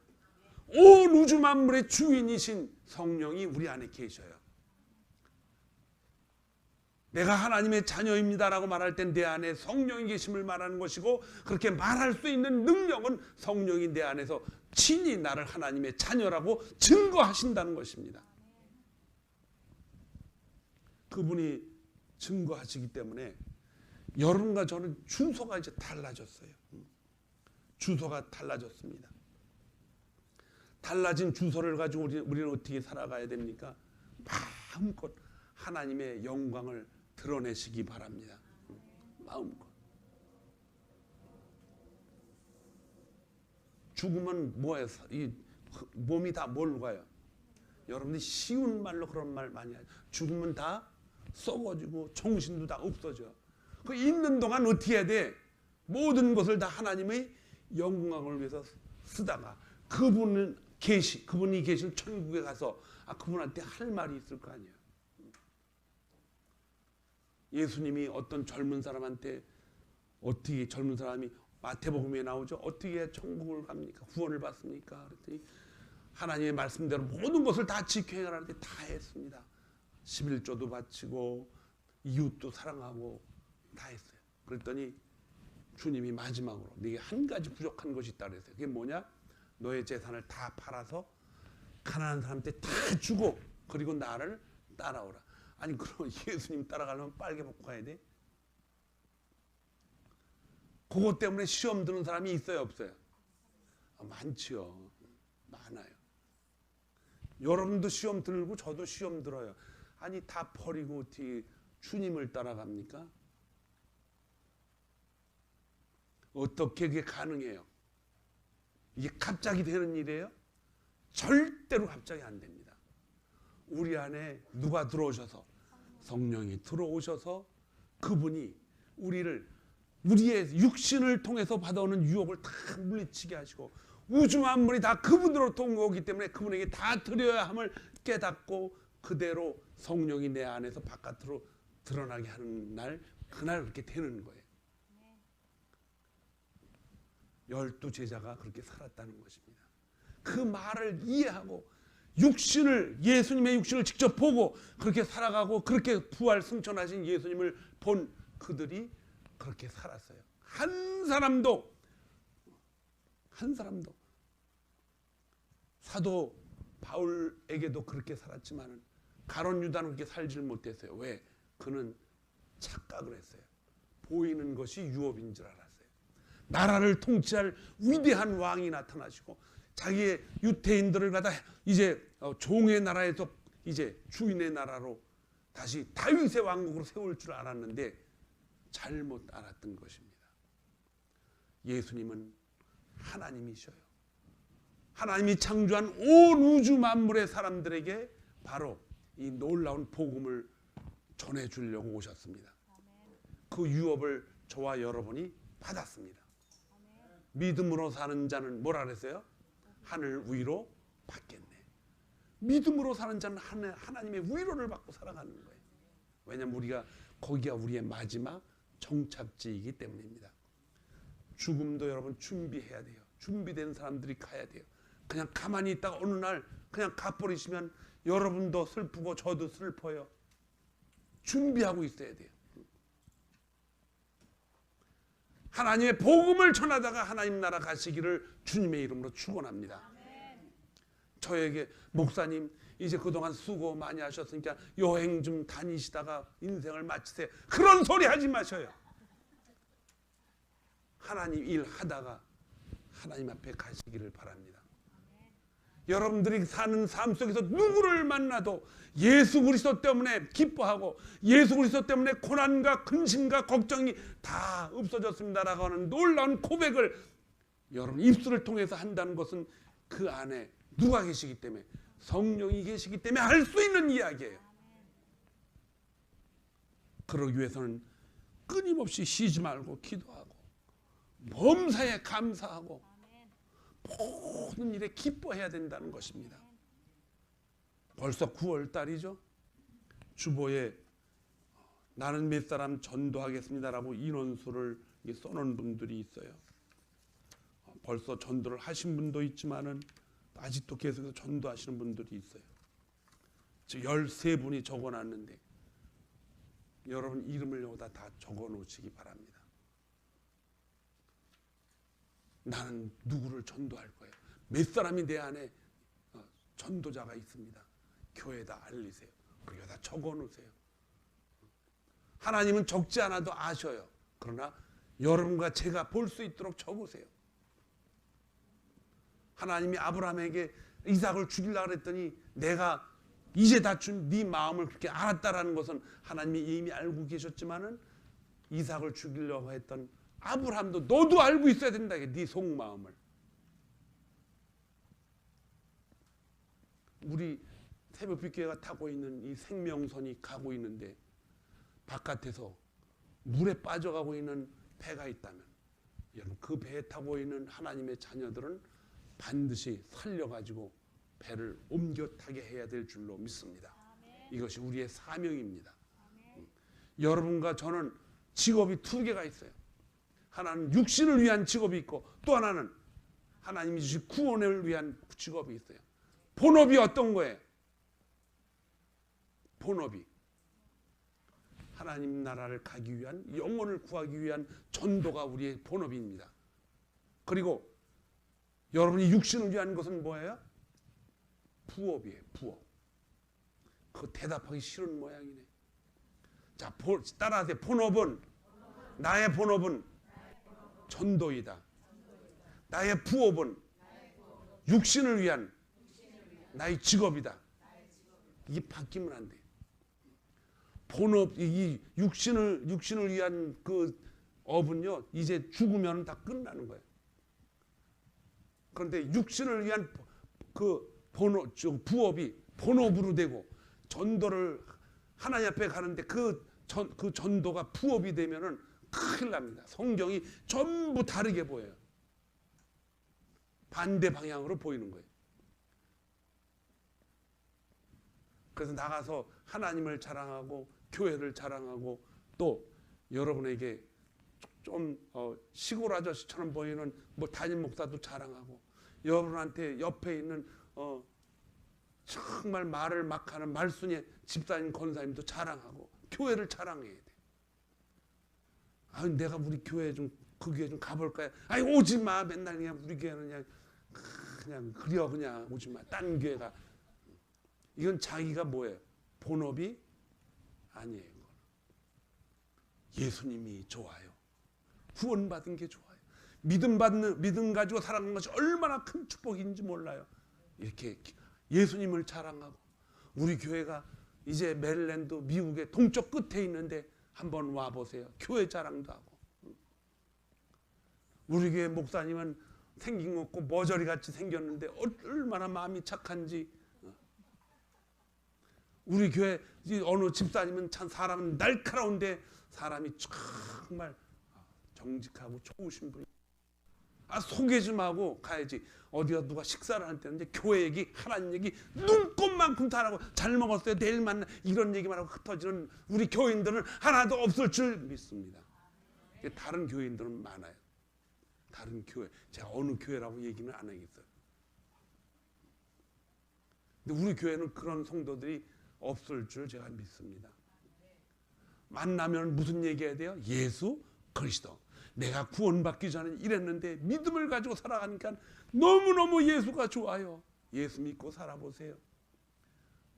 온 우주 만물의 주인이신 성령이 우리 안에 계셔요. 내가 하나님의 자녀입니다라고 말할 땐 내 안에 성령이 계심을 말하는 것이고 그렇게 말할 수 있는 능력은 성령이 내 안에서 친히 나를 하나님의 자녀라고 증거하신다는 것입니다. 그분이 증거하시기 때문에 여러분과 저는 주소가 이제 달라졌어요. 주소가 달라졌습니다. 달라진 주소를 가지고 우리는 어떻게 살아가야 됩니까? 마음껏 하나님의 영광을 드러내시기 바랍니다. 마음껏. 죽으면 뭐예요? 이 몸이 다 뭘로 가요? 여러분들이 쉬운 말로 그런 말 많이 하죠. 죽으면 다 썩어지고 정신도 다 없어져. 그 있는 동안 어떻게 해야 돼? 모든 것을 다 하나님의 영광을 위해서 쓰다가 그분이 계실 천국에 가서 그분한테 할 말이 있을 거 아니에요. 예수님이 어떤 젊은 사람한테 어떻게 젊은 사람이 마태복음에 나오죠. 어떻게 해야 천국을 갑니까? 구원을 받습니까? 그랬더니 하나님의 말씀대로 모든 것을 다 지켜행하라는데 다 했습니다. 11조도 바치고 이웃도 사랑하고 다 했어요. 그랬더니 주님이 마지막으로 네게 한 가지 부족한 것이 있다 그랬어요. 그게 뭐냐? 너의 재산을 다 팔아서 가난한 사람한테 다 주고 그리고 나를 따라오라. 아니 그럼 예수님 따라가려면 빨개 벗고 가야 돼? 그것 때문에 시험 드는 사람이 있어요 없어요? 많지요. 많아요. 여러분도 시험 들고 저도 시험 들어요. 아니 다 버리고 어떻게 주님을 따라갑니까? 어떻게 그게 가능해요? 이게 갑자기 되는 일이에요? 절대로 갑자기 안 됩니다. 우리 안에 누가 들어오셔서 성령이 들어오셔서 그분이 우리의 육신을 통해서 받아오는 유혹을 다 물리치게 하시고 우주 만물이 다 그분으로 통하기 때문에 그분에게 다 드려야 함을 깨닫고 그대로 성령이 내 안에서 바깥으로 드러나게 하는 날 그날 그렇게 되는 거예요. 12 제자가 그렇게 살았다는 것입니다. 그 말을 이해하고 예수님의 육신을 직접 보고 그렇게 살아가고 그렇게 부활 승천하신 예수님을 본 그들이 그렇게 살았어요. 한 사람도 사도 바울에게도 그렇게 살았지만 가룟 유다는 그렇게 살지를 못했어요. 왜? 그는 착각을 했어요. 보이는 것이 유업인 줄 알았어요. 나라를 통치할 위대한 왕이 나타나시고 자기의 유태인들을 갖다 이제 종의 나라에서 이제 주인의 나라로 다시 다윗의 왕국으로 세울 줄 알았는데 잘못 알았던 것입니다. 예수님은 하나님이셔요. 하나님이 창조한 온 우주 만물의 사람들에게 바로 이 놀라운 복음을 전해주려고 오셨습니다. 그 유업을 저와 여러분이 받았습니다. 믿음으로 사는 자는 뭐라 그랬어요? 하늘 위로 받겠네. 믿음으로 사는 자는 하나님의 위로를 받고 살아가는 거예요. 왜냐하면 거기가 우리의 마지막 정착지이기 때문입니다. 죽음도 여러분 준비해야 돼요. 준비된 사람들이 가야 돼요. 그냥 가만히 있다가 어느 날 그냥 가버리시면 여러분도 슬프고 저도 슬퍼요. 준비하고 있어야 돼요. 하나님의 복음을 전하다가 하나님 나라 가시기를 주님의 이름으로 축원합니다. 저에게 목사님 이제 그동안 수고 많이 하셨으니까 여행 좀 다니시다가 인생을 마치세요. 그런 소리 하지 마셔요. 하나님 일 하다가 하나님 앞에 가시기를 바랍니다. 여러분들이 사는 삶 속에서 누구를 만나도 예수 그리스도 때문에 기뻐하고 예수 그리스도 때문에 고난과 근심과 걱정이 다 없어졌습니다라고 하는 놀라운 고백을 여러분 입술을 통해서 한다는 것은 그 안에 누가 계시기 때문에, 성령이 계시기 때문에 할 수 있는 이야기예요. 그러기 위해서는 끊임없이 쉬지 말고 기도하고 범사에 감사하고 모든 일에 기뻐해야 된다는 것입니다. 벌써 9월 달이죠. 주보에 나는 몇 사람 전도하겠습니다라고 인원수를 써놓은 분들이 있어요. 벌써 전도를 하신 분도 있지만은 아직도 계속해서 전도하시는 분들이 있어요. 13분이 적어놨는데 여러분 이름을 여기다 다 적어놓으시기 바랍니다. 나는 누구를 전도할 거예요. 몇 사람이 내 안에 전도자가 있습니다. 교회에다 알리세요. 그리고 여기다 적어놓으세요. 하나님은 적지 않아도 아셔요. 그러나 여러분과 제가 볼 수 있도록 적으세요. 하나님이 아브라함에게 이삭을 죽이려고 했더니 내가 이제 다 준 네 마음을 그렇게 알았다라는 것은 하나님이 이미 알고 계셨지만은 이삭을 죽이려고 했던 아브라함도 너도 알고 있어야 된다. 네 속마음을. 우리 새벽빛교회가 타고 있는 이 생명선이 가고 있는데 바깥에서 물에 빠져가고 있는 배가 있다면 여러분 그 배에 타고 있는 하나님의 자녀들은 반드시 살려가지고 배를 옮겨 타게 해야 될 줄로 믿습니다. 이것이 우리의 사명입니다. 여러분과 저는 직업이 2개가 있어요. 하나는 육신을 위한 직업이 있고 또 하나는 하나님이 주신 구원을 위한 직업이 있어요. 본업이 어떤 거예요? 본업이 하나님 나라를 가기 위한, 영혼을 구하기 위한 전도가 우리의 본업입니다. 그리고 여러분이 육신을 위한 것은 뭐예요? 부업이에요. 부업. 그거 대답하기 싫은 모양이네. 자, 따라하세요. 본업은, 나의 본업은 전도이다. 나의 부업은 육신을 위한 나의 직업이다. 이게 바뀌면 안 돼요. 본업, 이 육신을 위한 그 업은요, 이제 죽으면 다 끝나는 거예요. 그런데 육신을 위한 그 부업이 본업으로 되고 전도를 하나님 앞에 가는데 그 전도가 부업이 되면은 큰일 납니다. 성경이 전부 다르게 보여요. 반대 방향으로 보이는 거예요. 그래서 나가서 하나님을 자랑하고 교회를 자랑하고 또 여러분에게 좀 시골 아저씨처럼 보이는 뭐 담임 목사도 자랑하고 여러분한테 옆에 있는 정말 말을 막 하는 말순이 집사님 권사님도 자랑하고 교회를 자랑해야 돼. 아, 내가 우리 교회 좀 그 교회 좀 가볼까요? 아니 오지 마. 맨날 그냥 우리 교회는 그냥 그려 그냥 오지 마. 딴 교회가. 이건 자기가 뭐예요? 본업이 아니에요. 예수님이 좋아요. 구원받은 게 좋아요. 믿음 가지고 살아가는 것이 얼마나 큰 축복인지 몰라요. 이렇게 예수님을 자랑하고 우리 교회가 이제 메릴랜드 미국의 동쪽 끝에 있는데 한번 와보세요. 교회 자랑도 하고. 우리 교회 목사님은 생긴 거 없고 머저리 같이 생겼는데 얼마나 마음이 착한지. 우리 교회 어느 집사님은 참 사람은 날카로운데 사람이 정말 정직하고 좋으신 분이. 소개 좀 하고 가야지. 어디가 누가 식사를 할 때는 교회 얘기, 하나님 얘기 눈꽃만큼 다 하고 잘 먹었어요. 내일 만나 이런 얘기만 하고 흩어지는 우리 교인들은 하나도 없을 줄 믿습니다. 다른 교인들은 많아요. 다른 교회, 제가 어느 교회라고 얘기는 안 하겠어요. 근데 우리 교회는 그런 성도들이 없을 줄 제가 믿습니다. 만나면 무슨 얘기해야 돼요? 예수 그리스도. 내가 구원받기 전에 이랬는데 믿음을 가지고 살아가니까 너무너무 예수가 좋아요. 예수 믿고 살아보세요.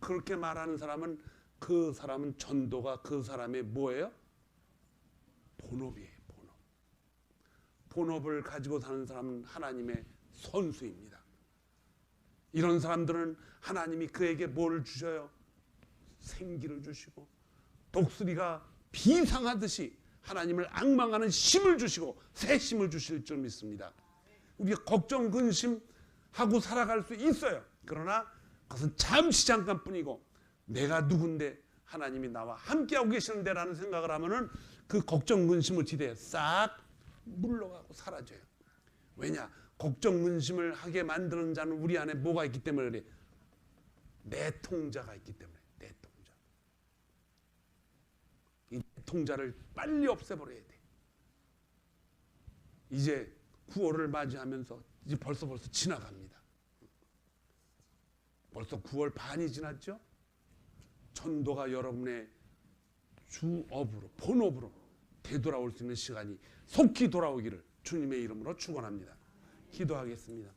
그렇게 말하는 사람은 그 사람은 전도가 그 사람의 뭐예요? 본업이에요. 본업. 본업을 가지고 사는 사람은 하나님의 선수입니다. 이런 사람들은 하나님이 그에게 뭘 주셔요? 생기를 주시고 독수리가 비상하듯이 하나님을 앙망하는 힘을 주시고 새 힘을 주실 줄 믿습니다. 우리가 걱정 근심하고 살아갈 수 있어요. 그러나 그것은 잠시 잠깐뿐이고 내가 누군데 하나님이 나와 함께하고 계시는데 라는 생각을 하면은 그 걱정 근심을 지대에 싹 물러가고 사라져요. 왜냐? 걱정 근심을 하게 만드는 자는 우리 안에 뭐가 있기 때문에 그래? 내통자가 있기 때문에. 내통자. 이 내통자를 빨리 없애버려야 돼. 이제 9월을 맞이하면서 이제 벌써 지나갑니다. 벌써 9월 반이 지났죠? 전도가 여러분의 주업으로, 본업으로 되돌아올 수 있는 시간이 속히 돌아오기를 주님의 이름으로 축원합니다. 기도하겠습니다.